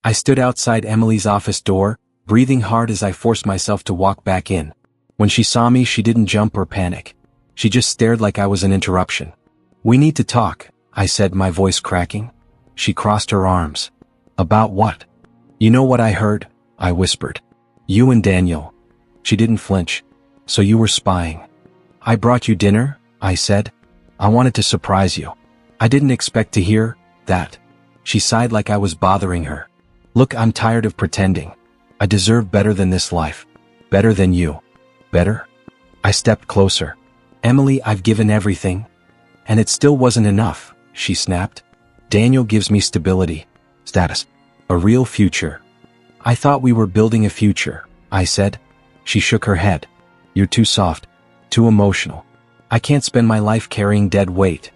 I stood outside Emily's office door, breathing hard as I forced myself to walk back in. When she saw me, she didn't jump or panic. She just stared like I was an interruption. "We need to talk," I said, my voice cracking. She crossed her arms. "About what?" "You know what I heard," I whispered. "You and Daniel." She didn't flinch. "So you were spying." "I brought you dinner," I said. "I wanted to surprise you." "I didn't expect to hear that." She sighed like I was bothering her. "Look, I'm tired of pretending. I deserve better than this life. Better than you." "Better?" I stepped closer. "Emily, I've given everything." "And it still wasn't enough," she snapped. "Daniel gives me stability, status, a real future." "I thought we were building a future," I said. She shook her head. "You're too soft, too emotional. I can't spend my life carrying dead weight."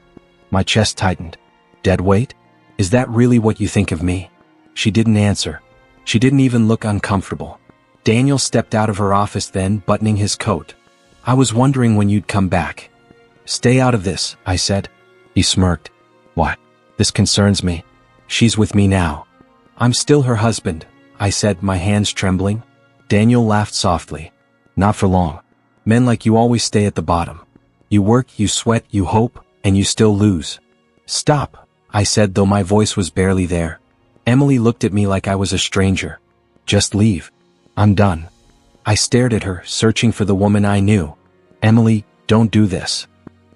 My chest tightened. "Dead weight? Is that really what you think of me?" She didn't answer. She didn't even look uncomfortable. Daniel stepped out of her office then, buttoning his coat. "I was wondering when you'd come back." "Stay out of this," I said. He smirked. "What? This concerns me. She's with me now." "I'm still her husband," I said, my hands trembling. Daniel laughed softly. "Not for long. Men like you always stay at the bottom. You work, you sweat, you hope, and you still lose." "Stop," I said, though my voice was barely there. Emily looked at me like I was a stranger. "Just leave. I'm done." I stared at her, searching for the woman I knew. "Emily, don't do this."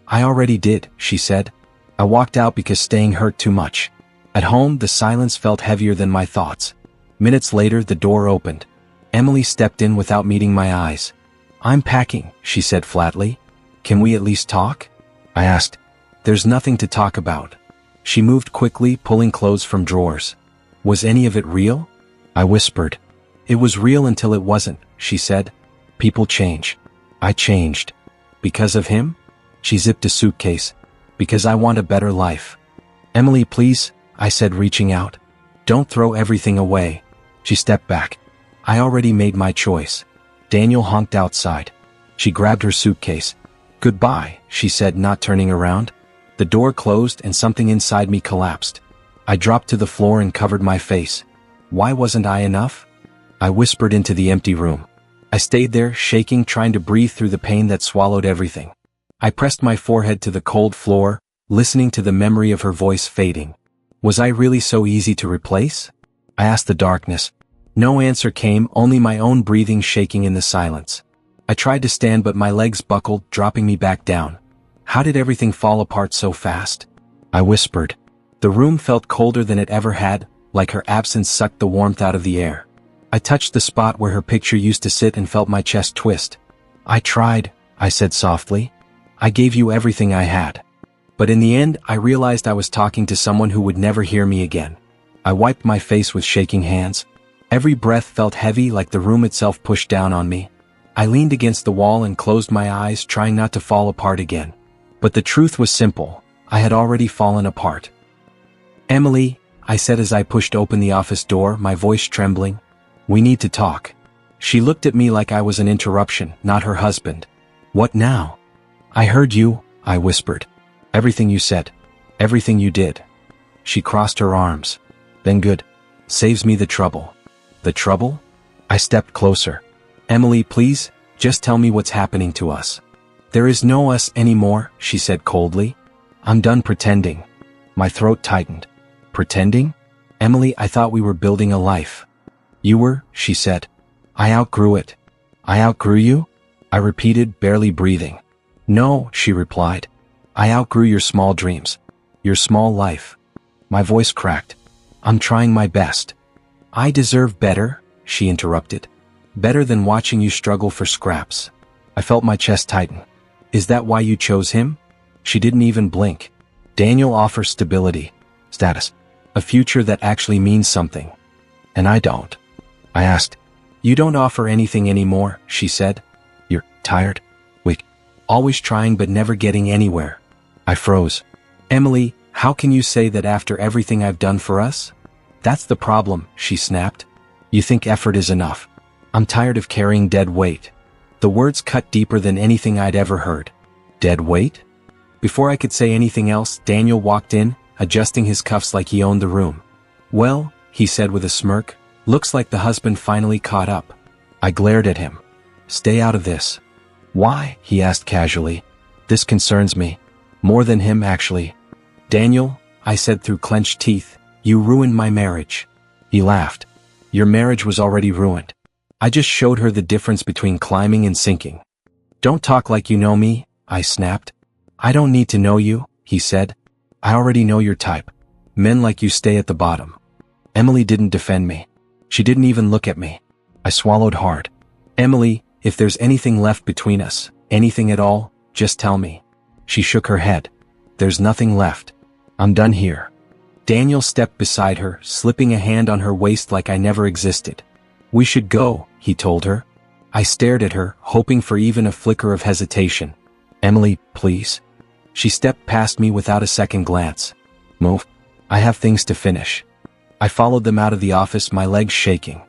"I already did," she said. I walked out because staying hurt too much. At home, the silence felt heavier than my thoughts. Minutes later, the door opened. Emily stepped in without meeting my eyes. "I'm packing," she said flatly. "Can we at least talk?" I asked. "There's nothing to talk about." She moved quickly, pulling clothes from drawers. "Was any of it real?" I whispered. "It was real until it wasn't," she said. "People change." I changed. "Because of him?" She zipped a suitcase. "Because I want a better life." "Emily, please," I said, reaching out. "Don't throw everything away." She stepped back. "I already made my choice." Daniel honked outside. She grabbed her suitcase. "Goodbye," she said, not turning around. The door closed and something inside me collapsed. I dropped to the floor and covered my face. Why wasn't I enough? I whispered into the empty room. I stayed there, shaking, trying to breathe through the pain that swallowed everything. I pressed my forehead to the cold floor, listening to the memory of her voice fading. Was I really so easy to replace? I asked the darkness. No answer came, only my own breathing shaking in the silence. I tried to stand, but my legs buckled, dropping me back down. How did everything fall apart so fast? I whispered. The room felt colder than it ever had, like her absence sucked the warmth out of the air. I touched the spot where her picture used to sit and felt my chest twist. "I tried," I said softly. "I gave you everything I had." But in the end, I realized I was talking to someone who would never hear me again. I wiped my face with shaking hands. Every breath felt heavy, like the room itself pushed down on me. I leaned against the wall and closed my eyes, trying not to fall apart again. But the truth was simple. I had already fallen apart. "Emily," I said as I pushed open the office door, my voice trembling. "We need to talk." She looked at me like I was an interruption, not her husband. "What now?" "I heard you," I whispered. "Everything you said. Everything you did." She crossed her arms. "Then good. Saves me the trouble." "The trouble?" I stepped closer. "Emily, please, just tell me what's happening to us." "There is no us anymore," she said coldly. "I'm done pretending." My throat tightened. "Pretending?" "Emily, I thought we were building a life." "You were," she said. "I outgrew it." "I outgrew you?" I repeated, barely breathing. "No," she replied. "I outgrew your small dreams. Your small life." My voice cracked. "I'm trying my best." "I deserve better," she interrupted. "Better than watching you struggle for scraps." I felt my chest tighten. "Is that why you chose him?" She didn't even blink. "Daniel offers stability, status, a future that actually means something. And I don't." I asked. "You don't offer anything anymore," she said. "You're tired, weak, always trying but never getting anywhere." I froze. "Emily, how can you say that after everything I've done for us?" "That's the problem," she snapped. "You think effort is enough. I'm tired of carrying dead weight." The words cut deeper than anything I'd ever heard. Dead weight? Before I could say anything else, Daniel walked in, adjusting his cuffs like he owned the room. "Well," he said with a smirk. Looks like the husband finally caught up. I glared at him. Stay out of this. Why? He asked casually. This concerns me. More than him, actually. Daniel, I said through clenched teeth, you ruined my marriage. He laughed. Your marriage was already ruined. I just showed her the difference between climbing and sinking. Don't talk like you know me, I snapped. I don't need to know you, he said. I already know your type. Men like you stay at the bottom. Emily didn't defend me. She didn't even look at me. I swallowed hard. Emily, if there's anything left between us, anything at all, just tell me. She shook her head. There's nothing left. I'm done here. Daniel stepped beside her, slipping a hand on her waist like I never existed. We should go, he told her. I stared at her, hoping for even a flicker of hesitation. Emily, please. She stepped past me without a second glance. Move. I have things to finish. I followed them out of the office, my legs shaking.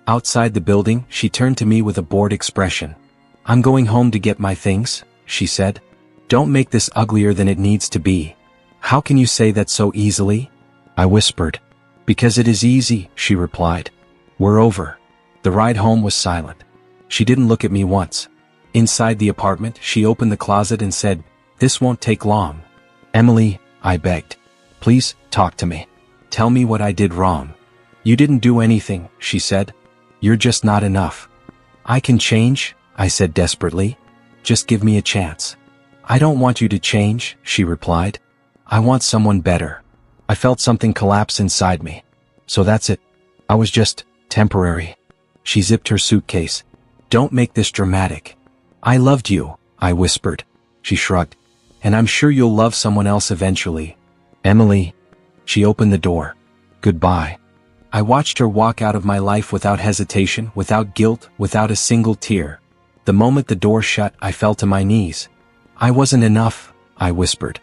Outside the building, she turned to me with a bored expression. I'm going home to get my things, she said. Don't make this uglier than it needs to be. How can you say that so easily? I whispered. Because it is easy, she replied. We're over. The ride home was silent. She didn't look at me once. Inside the apartment, she opened the closet and said, This won't take long. Emily, I begged. Please, talk to me. Tell me what I did wrong. You didn't do anything, she said. You're just not enough. I can change, I said desperately. Just give me a chance. I don't want you to change, she replied. I want someone better. I felt something collapse inside me. So that's it. I was just temporary. She zipped her suitcase. Don't make this dramatic. I loved you, I whispered. She shrugged. And I'm sure you'll love someone else eventually. Emily. She opened the door. Goodbye. I watched her walk out of my life without hesitation, without guilt, without a single tear. The moment the door shut, I fell to my knees. I wasn't enough, I whispered.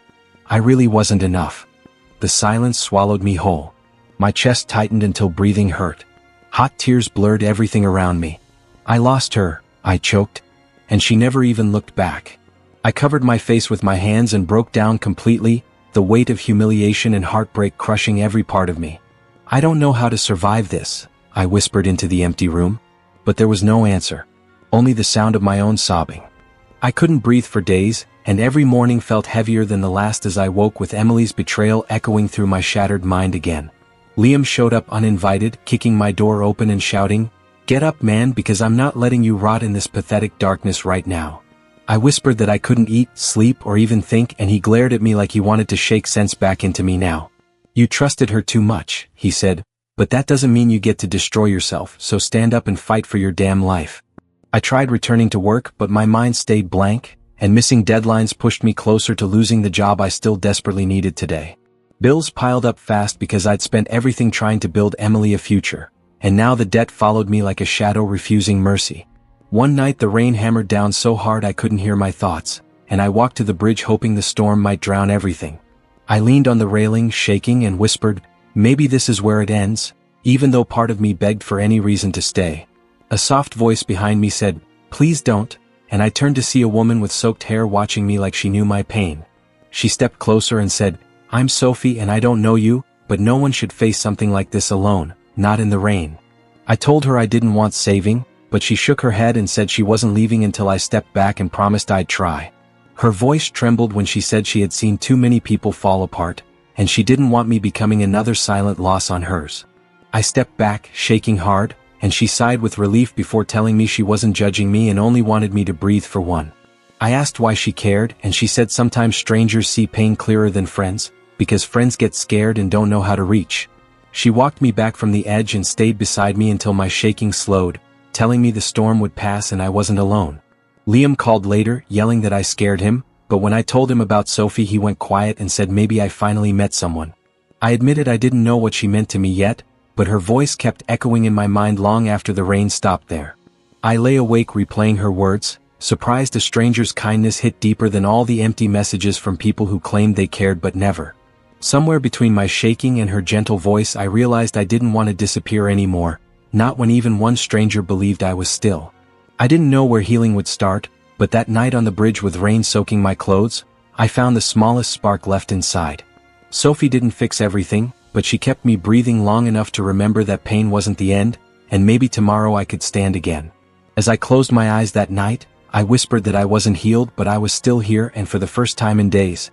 I really wasn't enough. The silence swallowed me whole. My chest tightened until breathing hurt. Hot tears blurred everything around me. I lost her, I choked. And she never even looked back. I covered my face with my hands and broke down completely, the weight of humiliation and heartbreak crushing every part of me. I don't know how to survive this, I whispered into the empty room. But there was no answer. Only the sound of my own sobbing. I couldn't breathe for days, and every morning felt heavier than the last as I woke with Emily's betrayal echoing through my shattered mind again. Liam showed up uninvited, kicking my door open and shouting, Get up, man, because I'm not letting you rot in this pathetic darkness right now. I whispered that I couldn't eat, sleep, or even think, and he glared at me like he wanted to shake sense back into me now. You trusted her too much, he said, but that doesn't mean you get to destroy yourself, so stand up and fight for your damn life. I tried returning to work, but my mind stayed blank, and missing deadlines pushed me closer to losing the job I still desperately needed today. Bills piled up fast because I'd spent everything trying to build Emily a future, and now the debt followed me like a shadow refusing mercy. One night the rain hammered down so hard I couldn't hear my thoughts, and I walked to the bridge hoping the storm might drown everything. I leaned on the railing, shaking, and whispered, Maybe this is where it ends, even though part of me begged for any reason to stay. A soft voice behind me said, Please don't, and I turned to see a woman with soaked hair watching me like she knew my pain. She stepped closer and said, I'm Sophie and I don't know you, but no one should face something like this alone, not in the rain. I told her I didn't want saving, but she shook her head and said she wasn't leaving until I stepped back and promised I'd try. Her voice trembled when she said she had seen too many people fall apart, and she didn't want me becoming another silent loss on hers. I stepped back, shaking hard, and she sighed with relief before telling me she wasn't judging me and only wanted me to breathe for one. I asked why she cared, and she said sometimes strangers see pain clearer than friends, because friends get scared and don't know how to reach. She walked me back from the edge and stayed beside me until my shaking slowed, telling me the storm would pass and I wasn't alone. Liam called later, yelling that I scared him, but when I told him about Sophie he went quiet and said maybe I finally met someone. I admitted I didn't know what she meant to me yet, but her voice kept echoing in my mind long after the rain stopped there. I lay awake replaying her words, surprised a stranger's kindness hit deeper than all the empty messages from people who claimed they cared but never. Somewhere between my shaking and her gentle voice I realized I didn't want to disappear anymore, not when even one stranger believed I was still. I didn't know where healing would start, but that night on the bridge with rain soaking my clothes, I found the smallest spark left inside. Sophie didn't fix everything, but she kept me breathing long enough to remember that pain wasn't the end, and maybe tomorrow I could stand again. As I closed my eyes that night, I whispered that I wasn't healed but I was still here, and for the first time in days.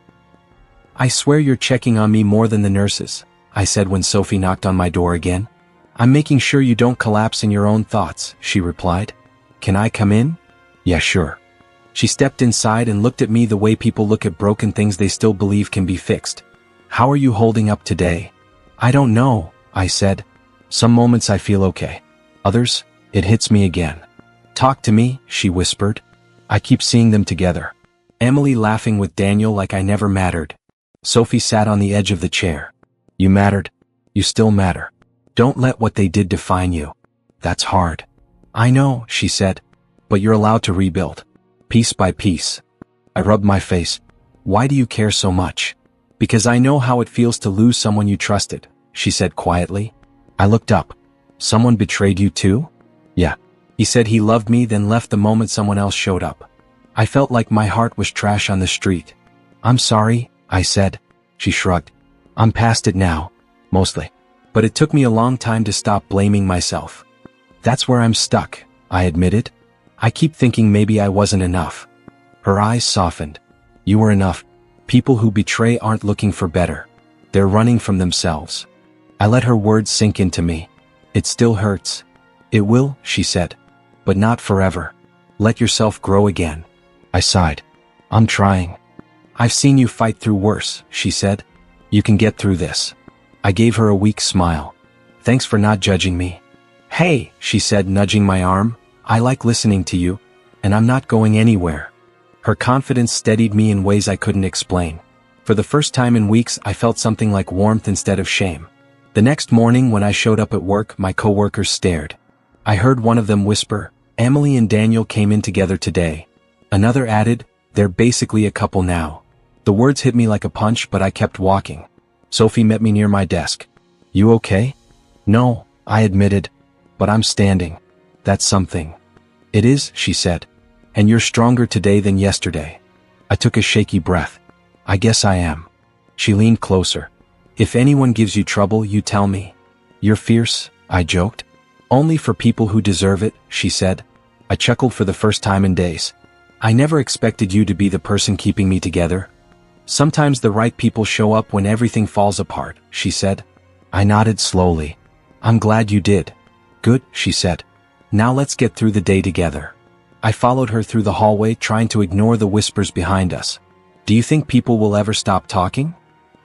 "I swear you're checking on me more than the nurses," I said when Sophie knocked on my door again. "I'm making sure you don't collapse in your own thoughts," she replied. "Can I come in?" "Yeah, sure." She stepped inside and looked at me the way people look at broken things they still believe can be fixed. "How are you holding up today?" "I don't know," I said. "Some moments I feel okay. Others, it hits me again." "Talk to me," she whispered. "I keep seeing them together. Emily laughing with Daniel like I never mattered." Sophie sat on the edge of the chair. "You mattered. You still matter. Don't let what they did define you." "That's hard." "I know," she said. "But you're allowed to rebuild. Piece by piece." I rubbed my face. "Why do you care so much?" "Because I know how it feels to lose someone you trusted," she said quietly. I looked up. "Someone betrayed you too?" "Yeah. He said he loved me then left the moment someone else showed up." I felt like my heart was trash on the street. "I'm sorry," I said. She shrugged. "I'm past it now. Mostly. But it took me a long time to stop blaming myself." "That's where I'm stuck," I admitted. "I keep thinking maybe I wasn't enough." Her eyes softened. "You were enough. People who betray aren't looking for better. They're running from themselves." I let her words sink into me. "It still hurts." "It will," she said. "But not forever. Let yourself grow again." I sighed. "I'm trying." "I've seen you fight through worse," she said. "You can get through this." I gave her a weak smile. "Thanks for not judging me." "Hey," she said, nudging my arm. "I like listening to you. And I'm not going anywhere." Her confidence steadied me in ways I couldn't explain. For the first time in weeks, I felt something like warmth instead of shame. The next morning when I showed up at work, my coworkers stared. I heard one of them whisper, "Emily and Daniel came in together today." Another added, "They're basically a couple now." The words hit me like a punch, but I kept walking. Sophie met me near my desk. "You okay?" "No," I admitted. "But I'm standing. That's something." "It is," she said. "And you're stronger today than yesterday." I took a shaky breath. "I guess I am." She leaned closer. "If anyone gives you trouble, you tell me." "You're fierce," I joked. "Only for people who deserve it," she said. I chuckled for the first time in days. "I never expected you to be the person keeping me together." "Sometimes the right people show up when everything falls apart," she said. I nodded slowly. "I'm glad you did." "Good," she said. "Now let's get through the day together." I followed her through the hallway, trying to ignore the whispers behind us. "Do you think people will ever stop talking?"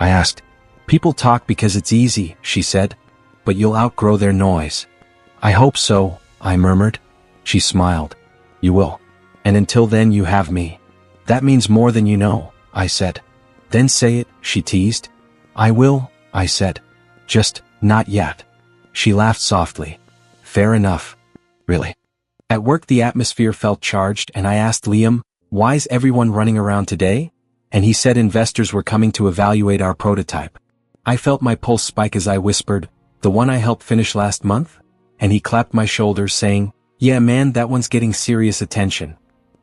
I asked. "People talk because it's easy," she said. "But you'll outgrow their noise." "I hope so," I murmured. She smiled. "You will. And until then you have me." "That means more than you know," I said. "Then say it," she teased. "I will," I said. "Just, not yet." She laughed softly. "Fair enough." "Really?" At work the atmosphere felt charged, and I asked Liam, "Why's everyone running around today?" And he said investors were coming to evaluate our prototype. I felt my pulse spike as I whispered, "The one I helped finish last month?" And he clapped my shoulders saying, "Yeah man, that one's getting serious attention."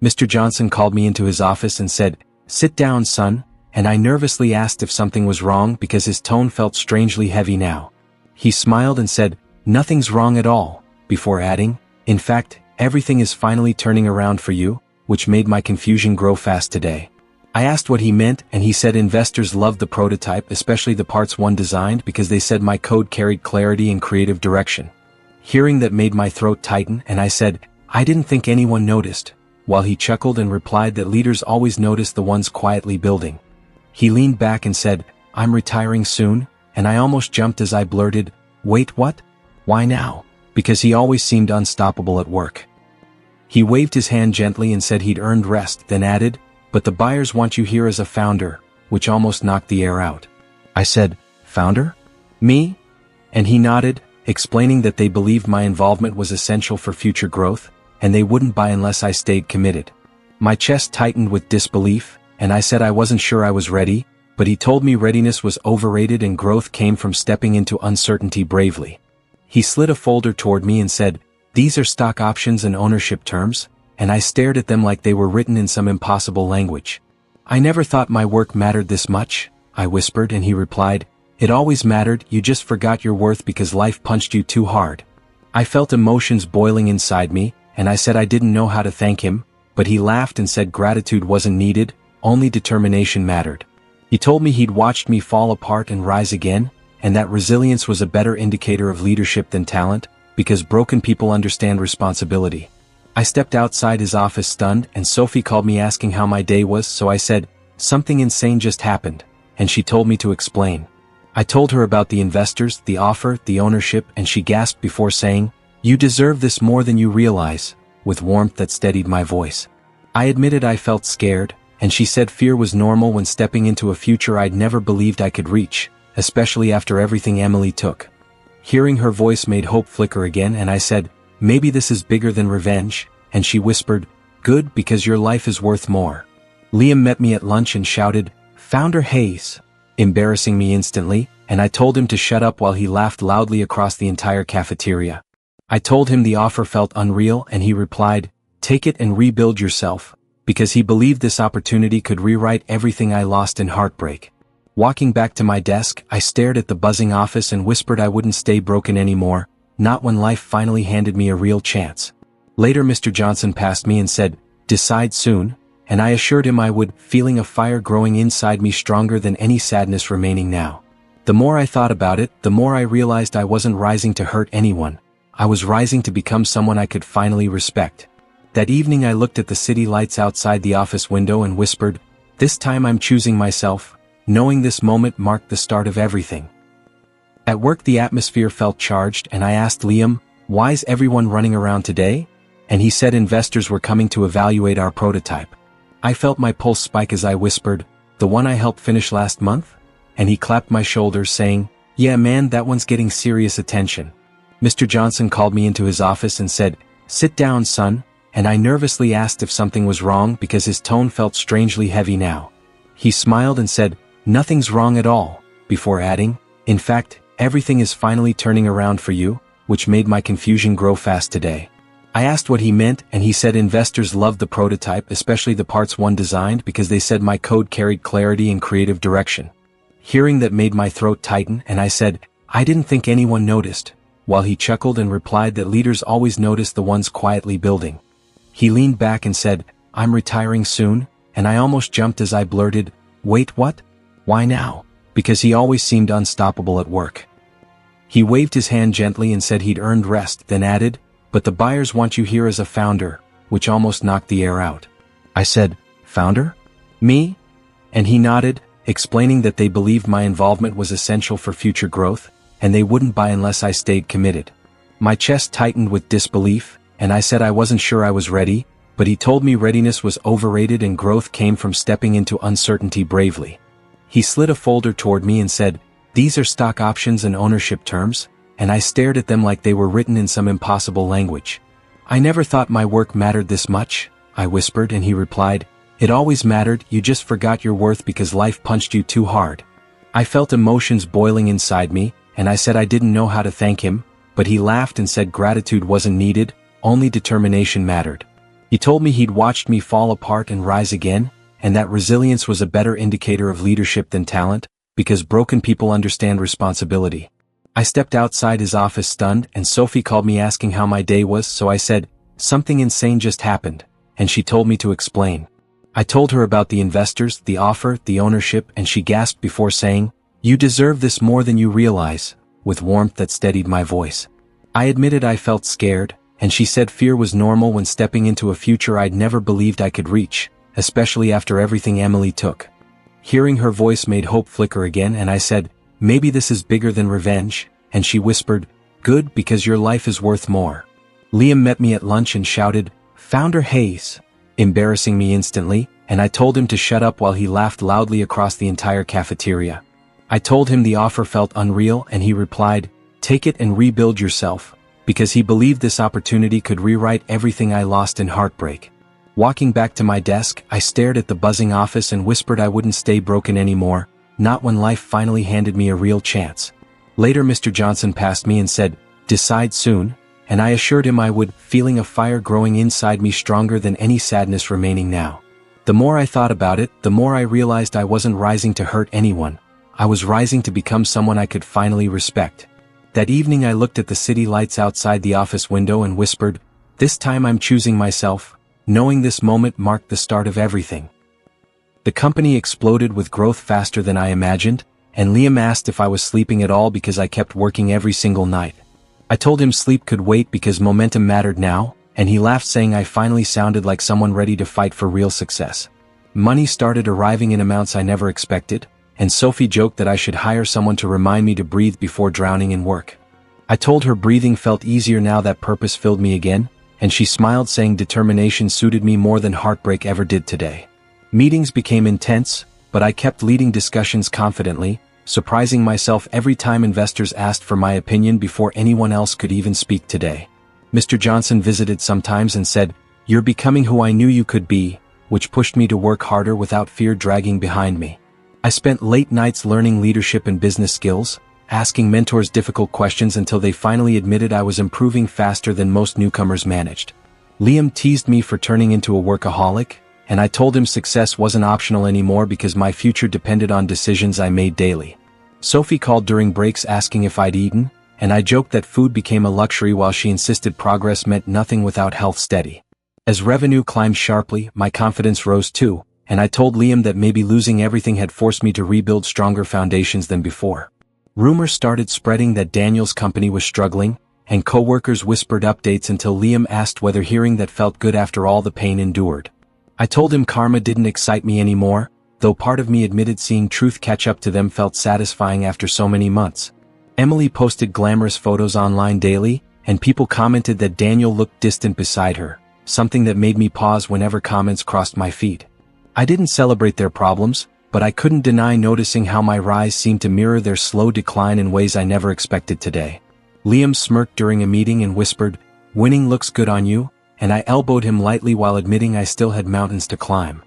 Mr. Johnson called me into his office and said, "Sit down, son," and I nervously asked if something was wrong because his tone felt strangely heavy now. He smiled and said, "Nothing's wrong at all," before adding, "In fact, everything is finally turning around for you," which made my confusion grow fast today. I asked what he meant, and he said investors loved the prototype, especially the parts one designed, because they said my code carried clarity and creative direction. Hearing that made my throat tighten, and I said, "I didn't think anyone noticed," while he chuckled and replied that leaders always notice the ones quietly building. He leaned back and said, "I'm retiring soon," and I almost jumped as I blurted, "Wait, what? Why now?" Because he always seemed unstoppable at work. He waved his hand gently and said he'd earned rest, then added, "But the buyers want you here as a founder," which almost knocked the air out. I said, "Founder? Me?" And he nodded, explaining that they believed my involvement was essential for future growth, and they wouldn't buy unless I stayed committed. My chest tightened with disbelief, and I said I wasn't sure I was ready, but he told me readiness was overrated and growth came from stepping into uncertainty bravely. He slid a folder toward me and said, "These are stock options and ownership terms," and I stared at them like they were written in some impossible language. "I never thought my work mattered this much," I whispered, and he replied, It always mattered, you just forgot your worth because life punched you too hard. I felt emotions boiling inside me, and I said I didn't know how to thank him, but he laughed and said gratitude wasn't needed, only determination mattered. He told me he'd watched me fall apart and rise again, and that resilience was a better indicator of leadership than talent, because broken people understand responsibility. I stepped outside his office stunned, and Sophie called me asking how my day was, so I said, "Something insane just happened," and she told me to explain. I told her about the investors, the offer, the ownership, and she gasped before saying, "You deserve this more than you realize," with warmth that steadied my voice. I admitted I felt scared, and she said fear was normal when stepping into a future I'd never believed I could reach, especially after everything Emily took. Hearing her voice made hope flicker again, and I said, "Maybe this is bigger than revenge," and she whispered, "Good, because your life is worth more." Liam met me at lunch and shouted, "Founder Hayes," embarrassing me instantly, and I told him to shut up while he laughed loudly across the entire cafeteria. I told him the offer felt unreal, and he replied, "Take it and rebuild yourself," because he believed this opportunity could rewrite everything I lost in heartbreak. Walking back to my desk, I stared at the buzzing office and whispered I wouldn't stay broken anymore, not when life finally handed me a real chance. Later Mr. Johnson passed me and said, "Decide soon," and I assured him I would, feeling a fire growing inside me stronger than any sadness remaining now. The more I thought about it, the more I realized I wasn't rising to hurt anyone. I was rising to become someone I could finally respect. That evening I looked at the city lights outside the office window and whispered, "This time I'm choosing myself," knowing this moment marked the start of everything. At work the atmosphere felt charged, and I asked Liam, "Why's everyone running around today?" And he said investors were coming to evaluate our prototype. I felt my pulse spike as I whispered, "The one I helped finish last month?" And he clapped my shoulders saying, "Yeah man, that one's getting serious attention." Mr. Johnson called me into his office and said, "Sit down, son," and I nervously asked if something was wrong because his tone felt strangely heavy now. He smiled and said, "Nothing's wrong at all," before adding, "In fact, everything is finally turning around for you," which made my confusion grow fast today. I asked what he meant, and he said investors loved the prototype, especially the parts one designed, because they said my code carried clarity and creative direction. Hearing that made my throat tighten, and I said, "I didn't think anyone noticed," while he chuckled and replied that leaders always notice the ones quietly building. He leaned back and said, "I'm retiring soon," and I almost jumped as I blurted, "Wait, what? Why now?" Because he always seemed unstoppable at work. He waved his hand gently and said he'd earned rest, then added, "But the buyers want you here as a founder," which almost knocked the air out. I said, "Founder? Me?" And he nodded, explaining that they believed my involvement was essential for future growth, and they wouldn't buy unless I stayed committed. My chest tightened with disbelief, and I said I wasn't sure I was ready, but he told me readiness was overrated and growth came from stepping into uncertainty bravely. He slid a folder toward me and said, "These are stock options and ownership terms," and I stared at them like they were written in some impossible language. "I never thought my work mattered this much," I whispered, and he replied, "It always mattered, you just forgot your worth because life punched you too hard." I felt emotions boiling inside me, and I said I didn't know how to thank him, but he laughed and said gratitude wasn't needed, only determination mattered. He told me he'd watched me fall apart and rise again, and that resilience was a better indicator of leadership than talent, because broken people understand responsibility. I stepped outside his office stunned, and Sophie called me asking how my day was, so I said, "Something insane just happened," and she told me to explain. I told her about the investors, the offer, the ownership, and she gasped before saying, "You deserve this more than you realize," with warmth that steadied my voice. I admitted I felt scared, and she said fear was normal when stepping into a future I'd never believed I could reach, especially after everything Emily took. Hearing her voice made hope flicker again, and I said, "Maybe this is bigger than revenge," and she whispered, "Good, because your life is worth more." Liam met me at lunch and shouted, "Founder Hayes," embarrassing me instantly, and I told him to shut up while he laughed loudly across the entire cafeteria. I told him the offer felt unreal, and he replied, "Take it and rebuild yourself," because he believed this opportunity could rewrite everything I lost in heartbreak. Walking back to my desk, I stared at the buzzing office and whispered I wouldn't stay broken anymore, not when life finally handed me a real chance. Later Mr. Johnson passed me and said, "Decide soon," and I assured him I would, feeling a fire growing inside me stronger than any sadness remaining now. The more I thought about it, the more I realized I wasn't rising to hurt anyone. I was rising to become someone I could finally respect. That evening I looked at the city lights outside the office window and whispered, "This time I'm choosing myself," knowing this moment marked the start of everything. The company exploded with growth faster than I imagined, and Liam asked if I was sleeping at all because I kept working every single night. I told him sleep could wait because momentum mattered now, and he laughed saying I finally sounded like someone ready to fight for real success. Money started arriving in amounts I never expected, and Sophie joked that I should hire someone to remind me to breathe before drowning in work. I told her breathing felt easier now that purpose filled me again, and she smiled saying determination suited me more than heartbreak ever did today. Meetings became intense, but I kept leading discussions confidently, surprising myself every time investors asked for my opinion before anyone else could even speak today. Mr. Johnson visited sometimes and said, "You're becoming who I knew you could be," which pushed me to work harder without fear dragging behind me. I spent late nights learning leadership and business skills, asking mentors difficult questions until they finally admitted I was improving faster than most newcomers managed. Liam teased me for turning into a workaholic, and I told him success wasn't optional anymore because my future depended on decisions I made daily. Sophie called during breaks asking if I'd eaten, and I joked that food became a luxury while she insisted progress meant nothing without health steady. As revenue climbed sharply, my confidence rose too, and I told Liam that maybe losing everything had forced me to rebuild stronger foundations than before. Rumors started spreading that Daniel's company was struggling, and coworkers whispered updates until Liam asked whether hearing that felt good after all the pain endured. I told him karma didn't excite me anymore, though part of me admitted seeing truth catch up to them felt satisfying after so many months. Emily posted glamorous photos online daily, and people commented that Daniel looked distant beside her, something that made me pause whenever comments crossed my feed. I didn't celebrate their problems, but I couldn't deny noticing how my rise seemed to mirror their slow decline in ways I never expected today. Liam smirked during a meeting and whispered, "Winning looks good on you," and I elbowed him lightly while admitting I still had mountains to climb.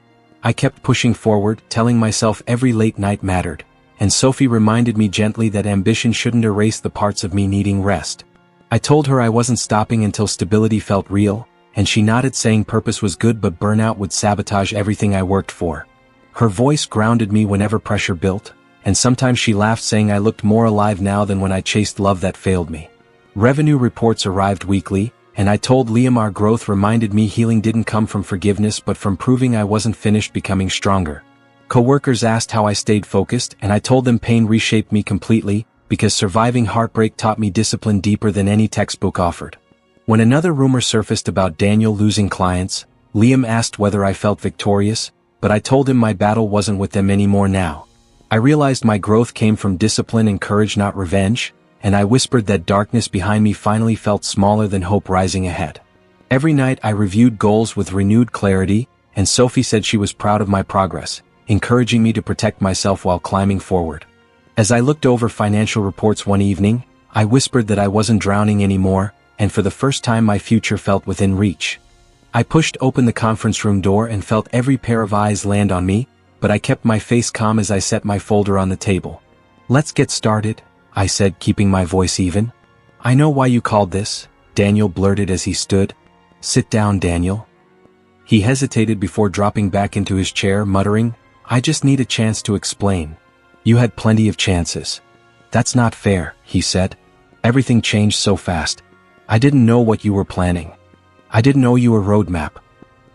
I kept pushing forward, telling myself every late night mattered, and Sophie reminded me gently that ambition shouldn't erase the parts of me needing rest. I told her I wasn't stopping until stability felt real, and she nodded saying purpose was good but burnout would sabotage everything I worked for. Her voice grounded me whenever pressure built, and sometimes she laughed saying I looked more alive now than when I chased love that failed me. Revenue reports arrived weekly, and I told Liam our growth reminded me healing didn't come from forgiveness but from proving I wasn't finished becoming stronger. Coworkers asked how I stayed focused, and I told them pain reshaped me completely, because surviving heartbreak taught me discipline deeper than any textbook offered. When another rumor surfaced about Daniel losing clients, Liam asked whether I felt victorious, but I told him my battle wasn't with them anymore now. I realized my growth came from discipline and courage, not revenge, and I whispered that darkness behind me finally felt smaller than hope rising ahead. Every night I reviewed goals with renewed clarity, and Sophie said she was proud of my progress, encouraging me to protect myself while climbing forward. As I looked over financial reports one evening, I whispered that I wasn't drowning anymore, and for the first time my future felt within reach. I pushed open the conference room door and felt every pair of eyes land on me, but I kept my face calm as I set my folder on the table. "Let's get started," I said, keeping my voice even. "I know why you called this," Daniel blurted as he stood. "Sit down, Daniel." He hesitated before dropping back into his chair, muttering, "I just need a chance to explain." "You had plenty of chances." "That's not fair," he said. "Everything changed so fast. I didn't know what you were planning. I didn't know you were roadmap."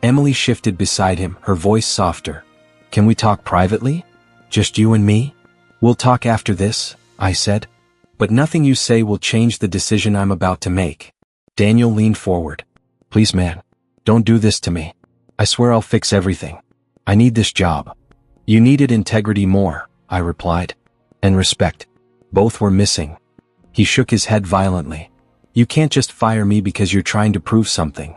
Emily shifted beside him, her voice softer. "Can we talk privately? Just you and me?" "We'll talk after this," I said. "But nothing you say will change the decision I'm about to make." Daniel leaned forward. "Please, man, don't do this to me. I swear I'll fix everything. I need this job." "You needed integrity more," I replied. "And respect. Both were missing." He shook his head violently. "You can't just fire me because you're trying to prove something.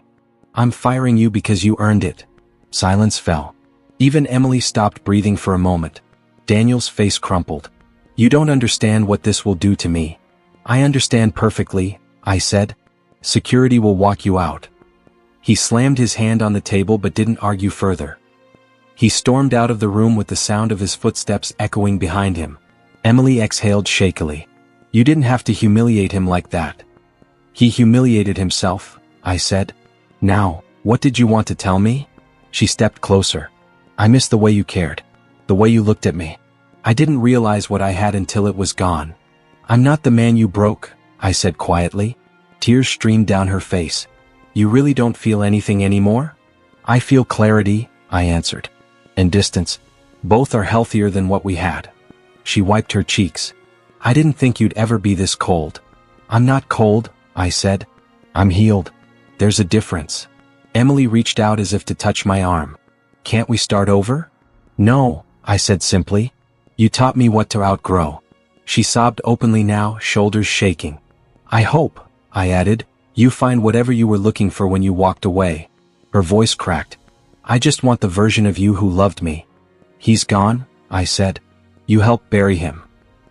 I'm firing you because you earned it." Silence fell. Even Emily stopped breathing for a moment. Daniel's face crumpled. "You don't understand what this will do to me." "I understand perfectly," I said. "Security will walk you out." He slammed his hand on the table but didn't argue further. He stormed out of the room with the sound of his footsteps echoing behind him. Emily exhaled shakily. "You didn't have to humiliate him like that." "He humiliated himself," I said. "Now, what did you want to tell me?" She stepped closer. "I miss the way you cared. The way you looked at me. I didn't realize what I had until it was gone. I'm not the man you broke, I said quietly. Tears streamed down her face. You really don't feel anything anymore? I feel clarity, I answered. And distance. Both are healthier than what we had. She wiped her cheeks. I didn't think you'd ever be this cold. I'm not cold, I said. I'm healed. There's a difference. Emily reached out as if to touch my arm. Can't we start over? No, I said simply. You taught me what to outgrow. She sobbed openly now, shoulders shaking. I hope, I added, you find whatever you were looking for when you walked away. Her voice cracked. I just want the version of you who loved me. He's gone, I said. You helped bury him.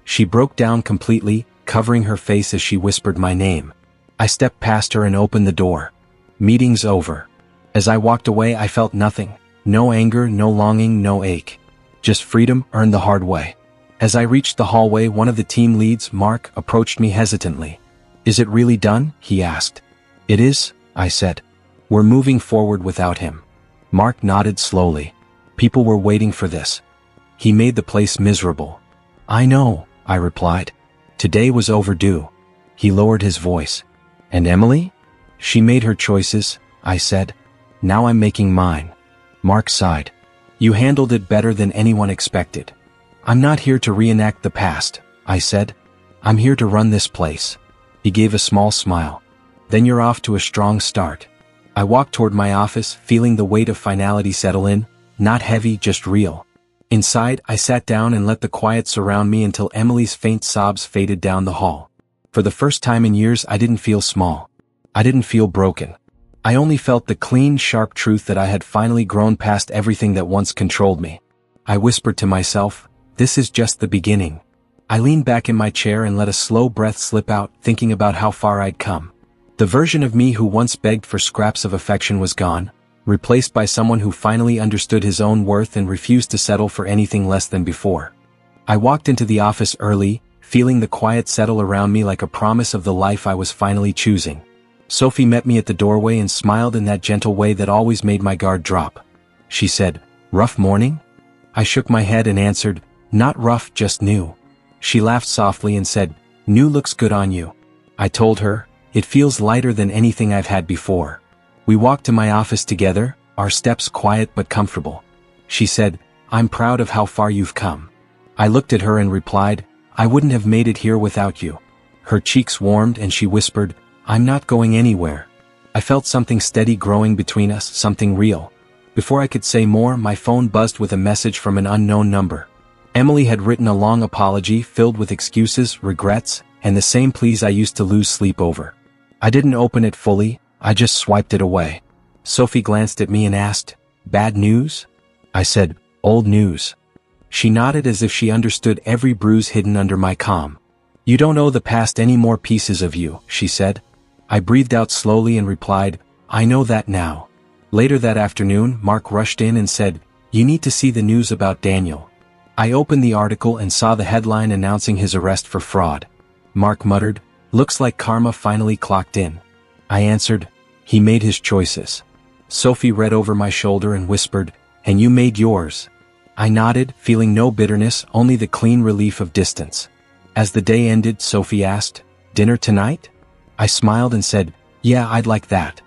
She broke down completely, covering her face as she whispered my name. I stepped past her and opened the door. Meeting's over. As I walked away, I felt nothing. No anger, no longing, no ache. Just freedom earned the hard way. As I reached the hallway, one of the team leads, Mark, approached me hesitantly. Is it really done? He asked. It is, I said. We're moving forward without him. Mark nodded slowly. People were waiting for this. He made the place miserable. I know, I replied. Today was overdue. He lowered his voice. And Emily? She made her choices, I said. Now I'm making mine. Mark sighed. You handled it better than anyone expected. I'm not here to reenact the past, I said. I'm here to run this place. He gave a small smile. Then you're off to a strong start. I walked toward my office, feeling the weight of finality settle in, not heavy, just real. Inside, I sat down and let the quiet surround me until Emily's faint sobs faded down the hall. For the first time in years, I didn't feel small. I didn't feel broken. I only felt the clean, sharp truth that I had finally grown past everything that once controlled me. I whispered to myself, this is just the beginning. I leaned back in my chair and let a slow breath slip out, thinking about how far I'd come. The version of me who once begged for scraps of affection was gone, replaced by someone who finally understood his own worth and refused to settle for anything less than before. I walked into the office early, feeling the quiet settle around me like a promise of the life I was finally choosing. Sophie met me at the doorway and smiled in that gentle way that always made my guard drop. She said, "Rough morning?" I shook my head and answered, "Not rough, just new." She laughed softly and said, "New looks good on you." I told her, "It feels lighter than anything I've had before." We walked to my office together, our steps quiet but comfortable. She said, "I'm proud of how far you've come." I looked at her and replied, "I wouldn't have made it here without you." Her cheeks warmed and she whispered, "I'm not going anywhere." I felt something steady growing between us, something real. Before I could say more, my phone buzzed with a message from an unknown number. Emily had written a long apology filled with excuses, regrets, and the same pleas I used to lose sleep over. I didn't open it fully, I just swiped it away. Sophie glanced at me and asked, "Bad news?" I said, "Old news." She nodded as if she understood every bruise hidden under my calm. "You don't owe the past any more pieces of you," she said. I breathed out slowly and replied, "I know that now." Later that afternoon, Mark rushed in and said, "You need to see the news about Daniel." I opened the article and saw the headline announcing his arrest for fraud. Mark muttered, "Looks like karma finally clocked in." I answered, "He made his choices." Sophie read over my shoulder and whispered, "And you made yours." I nodded, feeling no bitterness, only the clean relief of distance. As the day ended, Sophie asked, "Dinner tonight?" I smiled and said, "Yeah, I'd like that."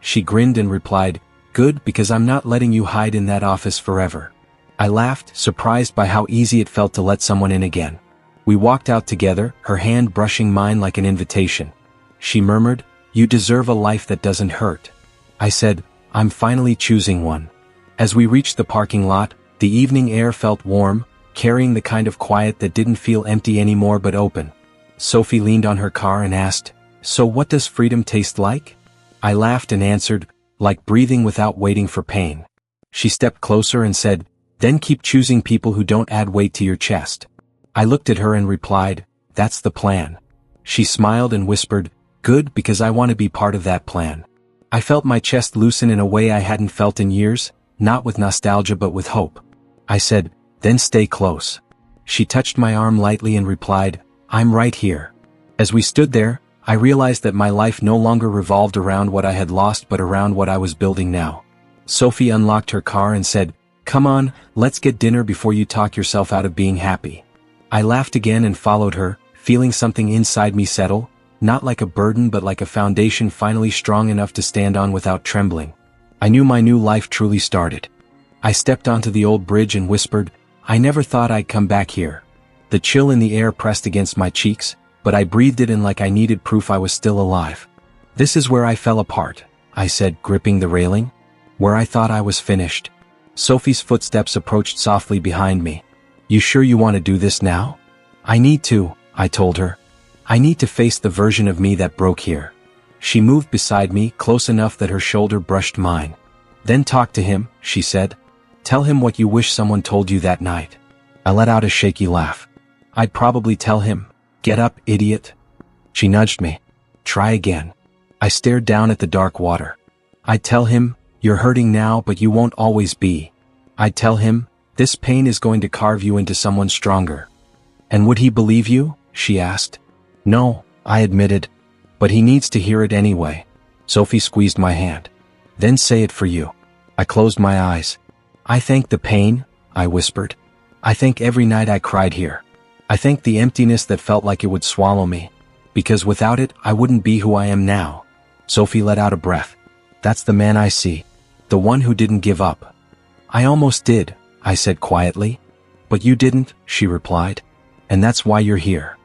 She grinned and replied, "Good, because I'm not letting you hide in that office forever." I laughed, surprised by how easy it felt to let someone in again. We walked out together, her hand brushing mine like an invitation. She murmured, "You deserve a life that doesn't hurt." I said, "I'm finally choosing one." As we reached the parking lot, the evening air felt warm, carrying the kind of quiet that didn't feel empty anymore but open. Sophie leaned on her car and asked, "So what does freedom taste like?" I laughed and answered, "Like breathing without waiting for pain." She stepped closer and said, "Then keep choosing people who don't add weight to your chest." I looked at her and replied, "That's the plan." She smiled and whispered, "Good, because I want to be part of that plan." I felt my chest loosen in a way I hadn't felt in years, not with nostalgia but with hope. I said, "Then stay close." She touched my arm lightly and replied, "I'm right here." As we stood there, I realized that my life no longer revolved around what I had lost but around what I was building now. Sophie unlocked her car and said, Come on, let's get dinner before you talk yourself out of being happy. I laughed again and followed her, feeling something inside me settle, not like a burden but like a foundation finally strong enough to stand on without trembling. I knew my new life truly started. I stepped onto the old bridge and whispered, I never thought I'd come back here. The chill in the air pressed against my cheeks, but I breathed it in like I needed proof I was still alive. This is where I fell apart, I said, gripping the railing. Where I thought I was finished. Sophie's footsteps approached softly behind me. You sure you want to do this now? I need to, I told her. I need to face the version of me that broke here. She moved beside me, close enough that her shoulder brushed mine. Then talk to him, she said. Tell him what you wish someone told you that night. I let out a shaky laugh. I'd probably tell him, get up, idiot. She nudged me. Try again. I stared down at the dark water. I'd tell him, you're hurting now but you won't always be. I'd tell him, this pain is going to carve you into someone stronger. And would he believe you? She asked. No, I admitted. But he needs to hear it anyway. Sophie squeezed my hand. Then say it for you. I closed my eyes. I thank the pain, I whispered. I thank every night I cried here. I thank the emptiness that felt like it would swallow me. Because without it, I wouldn't be who I am now. Sophie let out a breath. That's the man I see. The one who didn't give up. I almost did, I said quietly. But you didn't, she replied. And that's why you're here.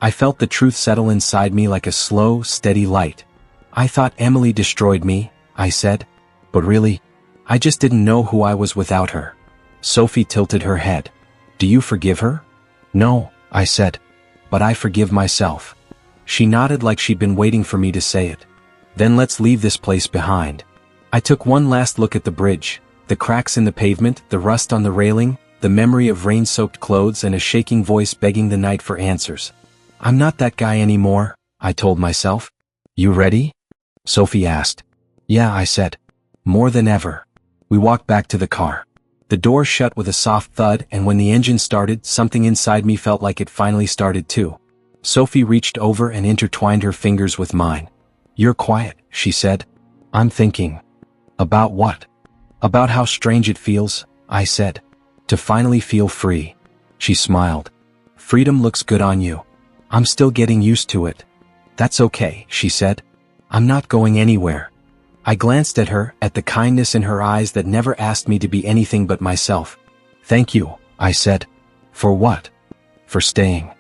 I felt the truth settle inside me like a slow, steady light. I thought Emily destroyed me, I said. But really, I just didn't know who I was without her. Sophie tilted her head. Do you forgive her? No, I said. But I forgive myself. She nodded like she'd been waiting for me to say it. Then let's leave this place behind. I took one last look at the bridge, the cracks in the pavement, the rust on the railing, the memory of rain-soaked clothes and a shaking voice begging the night for answers. I'm not that guy anymore, I told myself. You ready? Sophie asked. Yeah, I said. More than ever. We walked back to the car. The door shut with a soft thud, and when the engine started, something inside me felt like it finally started too. Sophie reached over and intertwined her fingers with mine. You're quiet, she said. I'm thinking. About what? About how strange it feels, I said. To finally feel free. She smiled. Freedom looks good on you. I'm still getting used to it. That's okay, she said. I'm not going anywhere. I glanced at her, at the kindness in her eyes that never asked me to be anything but myself. Thank you, I said. For what? For staying.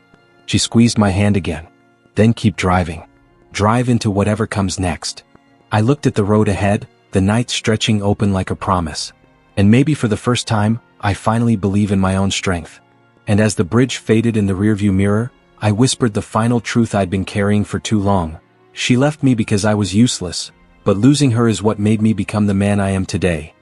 She squeezed my hand again. Then keep driving. Drive into whatever comes next. I looked at the road ahead, the night stretching open like a promise. And maybe for the first time, I finally believe in my own strength. And as the bridge faded in the rearview mirror, I whispered the final truth I'd been carrying for too long. She left me because I was useless, but losing her is what made me become the man I am today.